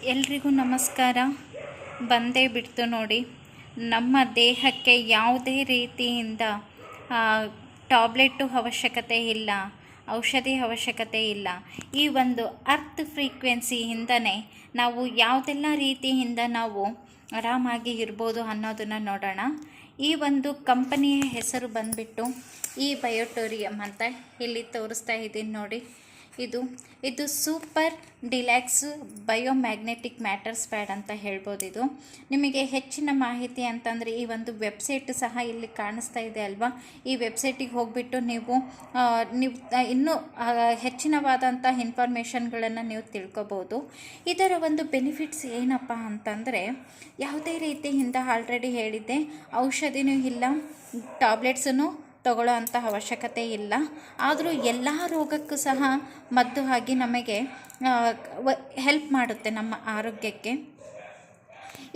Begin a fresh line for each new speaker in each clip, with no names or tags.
ಎಲ್ರಿಗೂ ನಮಸ್ಕಾರ. ಬಂದೇ ಬಿಡ್ತು ನೋಡಿ. ನಮ್ಮ ದೇಹಕ್ಕೆ ಯಾವುದೇ ರೀತಿಯಿಂದ ಟ್ಯಾಬ್ಲೆಟ್ಟು ಅವಶ್ಯಕತೆ ಇಲ್ಲ, ಔಷಧಿ ಅವಶ್ಯಕತೆ ಇಲ್ಲ. ಈ ಒಂದು ಅರ್ತ್ ಫ್ರೀಕ್ವೆನ್ಸಿಯಿಂದನೇ ನಾವು ಯಾವುದೆಲ್ಲ ರೀತಿಯಿಂದ ನಾವು ಆರಾಮಾಗಿ ಇರ್ಬೋದು ಅನ್ನೋದನ್ನು ನೋಡೋಣ. ಈ ಒಂದು ಕಂಪನಿಯ ಹೆಸರು ಬಂದುಬಿಟ್ಟು ಈ ಬಯೋಟೋರಿಯಂ ಅಂತ ಇಲ್ಲಿ ತೋರಿಸ್ತಾ ಇದ್ದೀನಿ ನೋಡಿ. ಇದು ಸೂಪರ್ ಡಿಲ್ಯಾಕ್ಸ್ ಬಯೋಮ್ಯಾಗ್ನೆಟಿಕ್ ಮ್ಯಾಟರ್ಸ್ ಪ್ಯಾಡ್ ಅಂತ ಹೇಳ್ಬೋದು. ಇದು ನಿಮಗೆ ಹೆಚ್ಚಿನ ಮಾಹಿತಿ ಅಂತಂದರೆ ಈ ಒಂದು ವೆಬ್ಸೈಟ್ ಸಹ ಇಲ್ಲಿ ಕಾಣಿಸ್ತಾ ಇದೆ ಅಲ್ವಾ. ಈ ವೆಬ್ಸೈಟಿಗೆ ಹೋಗಿಬಿಟ್ಟು ನೀವು ಇನ್ನೂ ಹೆಚ್ಚಿನವಾದಂಥ ಇನ್ಫಾರ್ಮೇಷನ್ಗಳನ್ನು ನೀವು ತಿಳ್ಕೊಬೋದು. ಇದರ ಒಂದು ಬೆನಿಫಿಟ್ಸ್ ಏನಪ್ಪ ಅಂತಂದರೆ, ಯಾವುದೇ ರೀತಿಯಿಂದ ಆಲ್ರೆಡಿ ಹೇಳಿದ್ದೆ, ಔಷಧಿನೂ ಇಲ್ಲ, ಟ್ಯಾಬ್ಲೆಟ್ಸನ್ನು ತಗೊಳ್ಳೋ ಅಂಥ ಅವಶ್ಯಕತೆ ಇಲ್ಲ. ಆದರೂ ಎಲ್ಲ ರೋಗಕ್ಕೂ ಸಹ ಮದ್ದು ಆಗಿ ನಮಗೆ ಹೆಲ್ಪ್ ಮಾಡುತ್ತೆ ನಮ್ಮ ಆರೋಗ್ಯಕ್ಕೆ.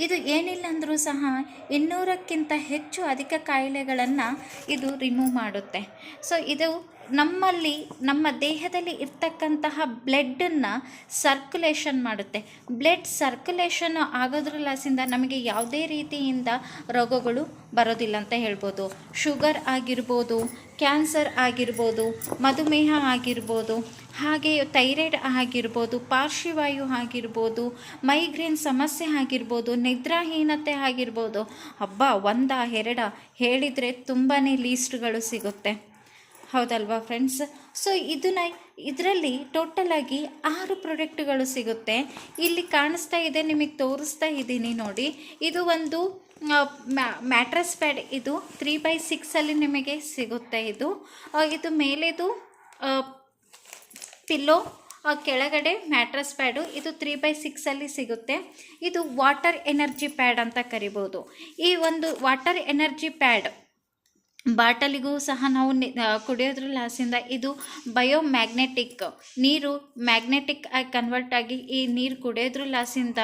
ಇದು ಏನಿಲ್ಲ ಅಂದರೂ ಸಹ 200ಕ್ಕಿಂತ ಹೆಚ್ಚು ಅಧಿಕ ಕಾಯಿಲೆಗಳನ್ನು ಇದು ರಿಮೂವ್ ಮಾಡುತ್ತೆ. ಸೊ ಇದು ನಮ್ಮ ದೇಹದಲ್ಲಿ ಇರ್ತಕ್ಕಂತಹ ಬ್ಲಡ್ಡನ್ನು ಸರ್ಕ್ಯುಲೇಷನ್ ಮಾಡುತ್ತೆ. ಬ್ಲಡ್ ಸರ್ಕ್ಯುಲೇಷನ್ ಆಗೋದ್ರಲಾಸಿಂದ ನಮಗೆ ಯಾವುದೇ ರೀತಿಯಿಂದ ರೋಗಗಳು ಬರೋದಿಲ್ಲ ಅಂತ ಹೇಳ್ಬೋದು. ಶುಗರ್ ಆಗಿರ್ಬೋದು, ಕ್ಯಾನ್ಸರ್ ಆಗಿರ್ಬೋದು, ಮಧುಮೇಹ ಆಗಿರ್ಬೋದು, ಹಾಗೆ ಥೈರಾಯ್ಡ್ ಆಗಿರ್ಬೋದು, ಪಾರ್ಶ್ವವಾಯು ಆಗಿರ್ಬೋದು, ಮೈಗ್ರೇನ್ ಸಮಸ್ಯೆ ಆಗಿರ್ಬೋದು, ನಿದ್ರಾಹೀನತೆ ಆಗಿರ್ಬೋದು. ಒಂದ ಎರಡ ಹೇಳಿದರೆ ತುಂಬಾ ಲೀಸ್ಟ್ಗಳು ಸಿಗುತ್ತೆ, ಹೌದಲ್ವಾ ಫ್ರೆಂಡ್ಸ್. ಸೊ ಇದರಲ್ಲಿ ಟೋಟಲಾಗಿ 6 ಪ್ರಾಡಕ್ಟ್ಗಳು ಸಿಗುತ್ತೆ. ಇಲ್ಲಿ ಕಾಣಿಸ್ತಾ ಇದೆ, ನಿಮಗೆ ತೋರಿಸ್ತಾ ಇದ್ದೀನಿ ನೋಡಿ. ಇದು ಒಂದು ಮ್ಯಾಟ್ರಸ್ ಪ್ಯಾಡ್. ಇದು 3x6 ನಿಮಗೆ ಸಿಗುತ್ತೆ. ಇದು ಮೇಲೆದು ಪಿಲ್ಲೋ, ಕೆಳಗಡೆ ಮ್ಯಾಟ್ರಸ್ ಪ್ಯಾಡು. ಇದು 3x6 ಸಿಗುತ್ತೆ. ಇದು ವಾಟರ್ ಎನರ್ಜಿ ಪ್ಯಾಡ್ ಅಂತ ಕರಿಬೋದು. ಈ ಒಂದು ವಾಟರ್ ಎನರ್ಜಿ ಪ್ಯಾಡ್ ಬಾಟಲಿಗೂ ಸಹ ನಾವು ಕುಡಿಯೋದ್ರಲಾಸಿಂದ ಇದು ಬಯೋಮ್ಯಾಗ್ನೆಟಿಕ್, ನೀರು ಮ್ಯಾಗ್ನೆಟಿಕ್ ಆಗಿ ಕನ್ವರ್ಟ್ ಆಗಿ ಈ ನೀರು ಕುಡಿಯೋದ್ರಲಾಸಿಂದ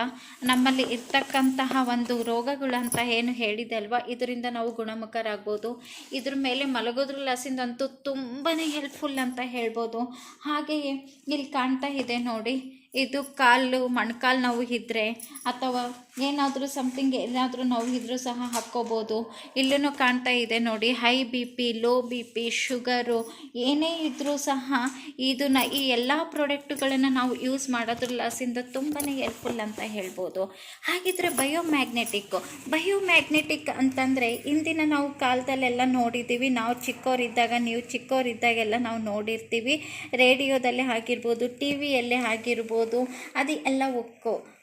ನಮ್ಮಲ್ಲಿ ಇರ್ತಕ್ಕಂತಹ ಒಂದು ರೋಗಗಳಂತ ಏನು ಹೇಳಿದೆ ಅಲ್ವಾ, ಇದರಿಂದ ನಾವು ಗುಣಮುಖರಾಗ್ಬೋದು. ಇದ್ರ ಮೇಲೆ ಮಲಗೋದ್ರಲಾಸಿಂದ ಅಂತೂ ತುಂಬಾ ಹೆಲ್ಪ್ಫುಲ್ ಅಂತ ಹೇಳ್ಬೋದು. ಹಾಗೆಯೇ ಇಲ್ಲಿ ಕಾಣ್ತಾ ಇದೆ ನೋಡಿ, ಇದು ಮೊಣಕಾಲು ನೋವು ಇದ್ದರೆ ಅಥವಾ ಏನಾದರೂ ಸಮಥಿಂಗ್ ಏನಾದರೂ ನೋವು ಇದ್ದರೂ ಸಹ ಹಾಕ್ಕೋಬೋದು. ಇಲ್ಲೂ ಕಾಣ್ತಾ ಇದೆ ನೋಡಿ, high BP, low BP, sugar ಏನೇ ಇದ್ದರೂ ಸಹ ಈ ಎಲ್ಲ ಪ್ರಾಡಕ್ಟುಗಳನ್ನು ನಾವು ಯೂಸ್ ಮಾಡೋದ್ರಲಾಸಿಂದ ತುಂಬಾ ಹೆಲ್ಪ್ಫುಲ್ ಅಂತ ಹೇಳ್ಬೋದು. ಹಾಗಿದ್ರೆ ಬಯೋಮ್ಯಾಗ್ನೆಟಿಕ್ ಅಂತಂದರೆ ಇಂದಿನ ನಾವು ಕಾಲದಲ್ಲೆಲ್ಲ ನೋಡಿದ್ದೀವಿ. ನಾವು ಚಿಕ್ಕವರಿದ್ದಾಗ, ನೀವು ಚಿಕ್ಕವರಿದ್ದಾಗೆಲ್ಲ ನಾವು ನೋಡಿರ್ತೀವಿ. ರೇಡಿಯೋದಲ್ಲೇ ಆಗಿರ್ಬೋದು, TVಯಲ್ಲೇ ಆಗಿರ್ಬೋದು, ಅದು ಎಲ್ಲ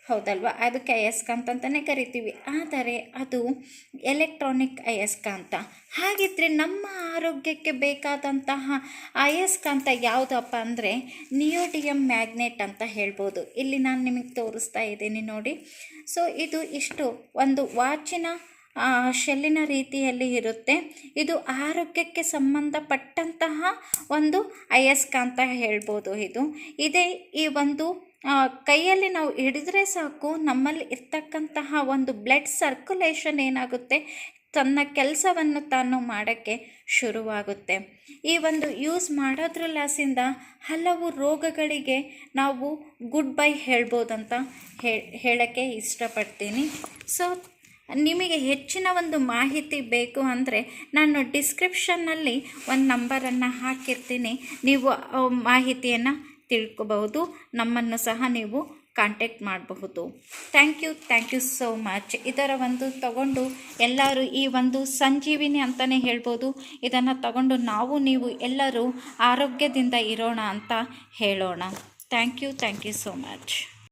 ಹೌದಲ್ವ. ಅದಕ್ಕೆ ಅಯಸ್ಕಾಂತ ಅಂತಲೇ ಕರಿತೀವಿ. ಆದರೆ ಅದು ಎಲೆಕ್ಟ್ರಾನಿಕ್ ಅಯಸ್ಕಾಂತ. ಹಾಗಿದ್ರೆ ನಮ್ಮ ಆರೋಗ್ಯಕ್ಕೆ ಬೇಕಾದಂತಹ ಅಯಸ್ಕಾಂತ ಯಾವುದಪ್ಪ ಅಂದರೆ ನಿಯೋಡಿಯಮ್ ಮ್ಯಾಗ್ನೆಟ್ ಅಂತ ಹೇಳ್ಬೋದು. ಇಲ್ಲಿ ನಾನು ನಿಮಗೆ ತೋರಿಸ್ತಾ ಇದ್ದೀನಿ ನೋಡಿ. ಸೊ ಇದು ಇಷ್ಟು ಒಂದು ವಾಚಿನ ಶೆಲ್ಲಿನ ರೀತಿಯಲ್ಲಿ ಇರುತ್ತೆ. ಇದು ಆರೋಗ್ಯಕ್ಕೆ ಸಂಬಂಧಪಟ್ಟಂತಹ ಒಂದು ಅಯಸ್ಕಾಂತ ಹೇಳ್ಬೋದು. ಇದೇ ಈ ಒಂದು ಕೈಯಲ್ಲಿ ನಾವು ಹಿಡಿದ್ರೆ ಸಾಕು, ನಮ್ಮಲ್ಲಿ ಇರ್ತಕ್ಕಂತಹ ಒಂದು ಬ್ಲಡ್ ಸರ್ಕ್ಯುಲೇಷನ್ ಏನಾಗುತ್ತೆ, ತನ್ನ ಕೆಲಸವನ್ನು ತಾನು ಮಾಡೋಕ್ಕೆ ಶುರುವಾಗುತ್ತೆ. ಈ ಒಂದು ಯೂಸ್ ಮಾಡೋದ್ರಲಾಸಿಂದ ಹಲವು ರೋಗಗಳಿಗೆ ನಾವು ಗುಡ್ ಬೈ ಹೇಳ್ಬೋದಂತ ಹೇಳೋಕ್ಕೆ ಇಷ್ಟಪಡ್ತೀನಿ. ಸೊ ನಿಮಗೆ ಹೆಚ್ಚಿನ ಒಂದು ಮಾಹಿತಿ ಬೇಕು ಅಂದರೆ ನಾನು ಡಿಸ್ಕ್ರಿಪ್ಷನ್ನಲ್ಲಿ ಒಂದು ನಂಬರನ್ನು ಹಾಕಿರ್ತೀನಿ. ನೀವು ಮಾಹಿತಿಯನ್ನು ತಿಳ್ಕೊಬಹುದು. ನಮ್ಮನ್ನು ಸಹ ನೀವು ಕಾಂಟ್ಯಾಕ್ಟ್ ಮಾಡಬಹುದು. Thank you so much. ಇದರ ಒಂದು ತಗೊಂಡು ಎಲ್ಲರೂ ಈ ಒಂದು ಸಂಜೀವಿನಿ ಅಂತಲೇ ಹೇಳ್ಬೋದು. ಇದನ್ನು ತಗೊಂಡು ನೀವು ಎಲ್ಲರೂ ಆರೋಗ್ಯದಿಂದ ಇರೋಣ ಅಂತ ಹೇಳೋಣ. Thank you so much.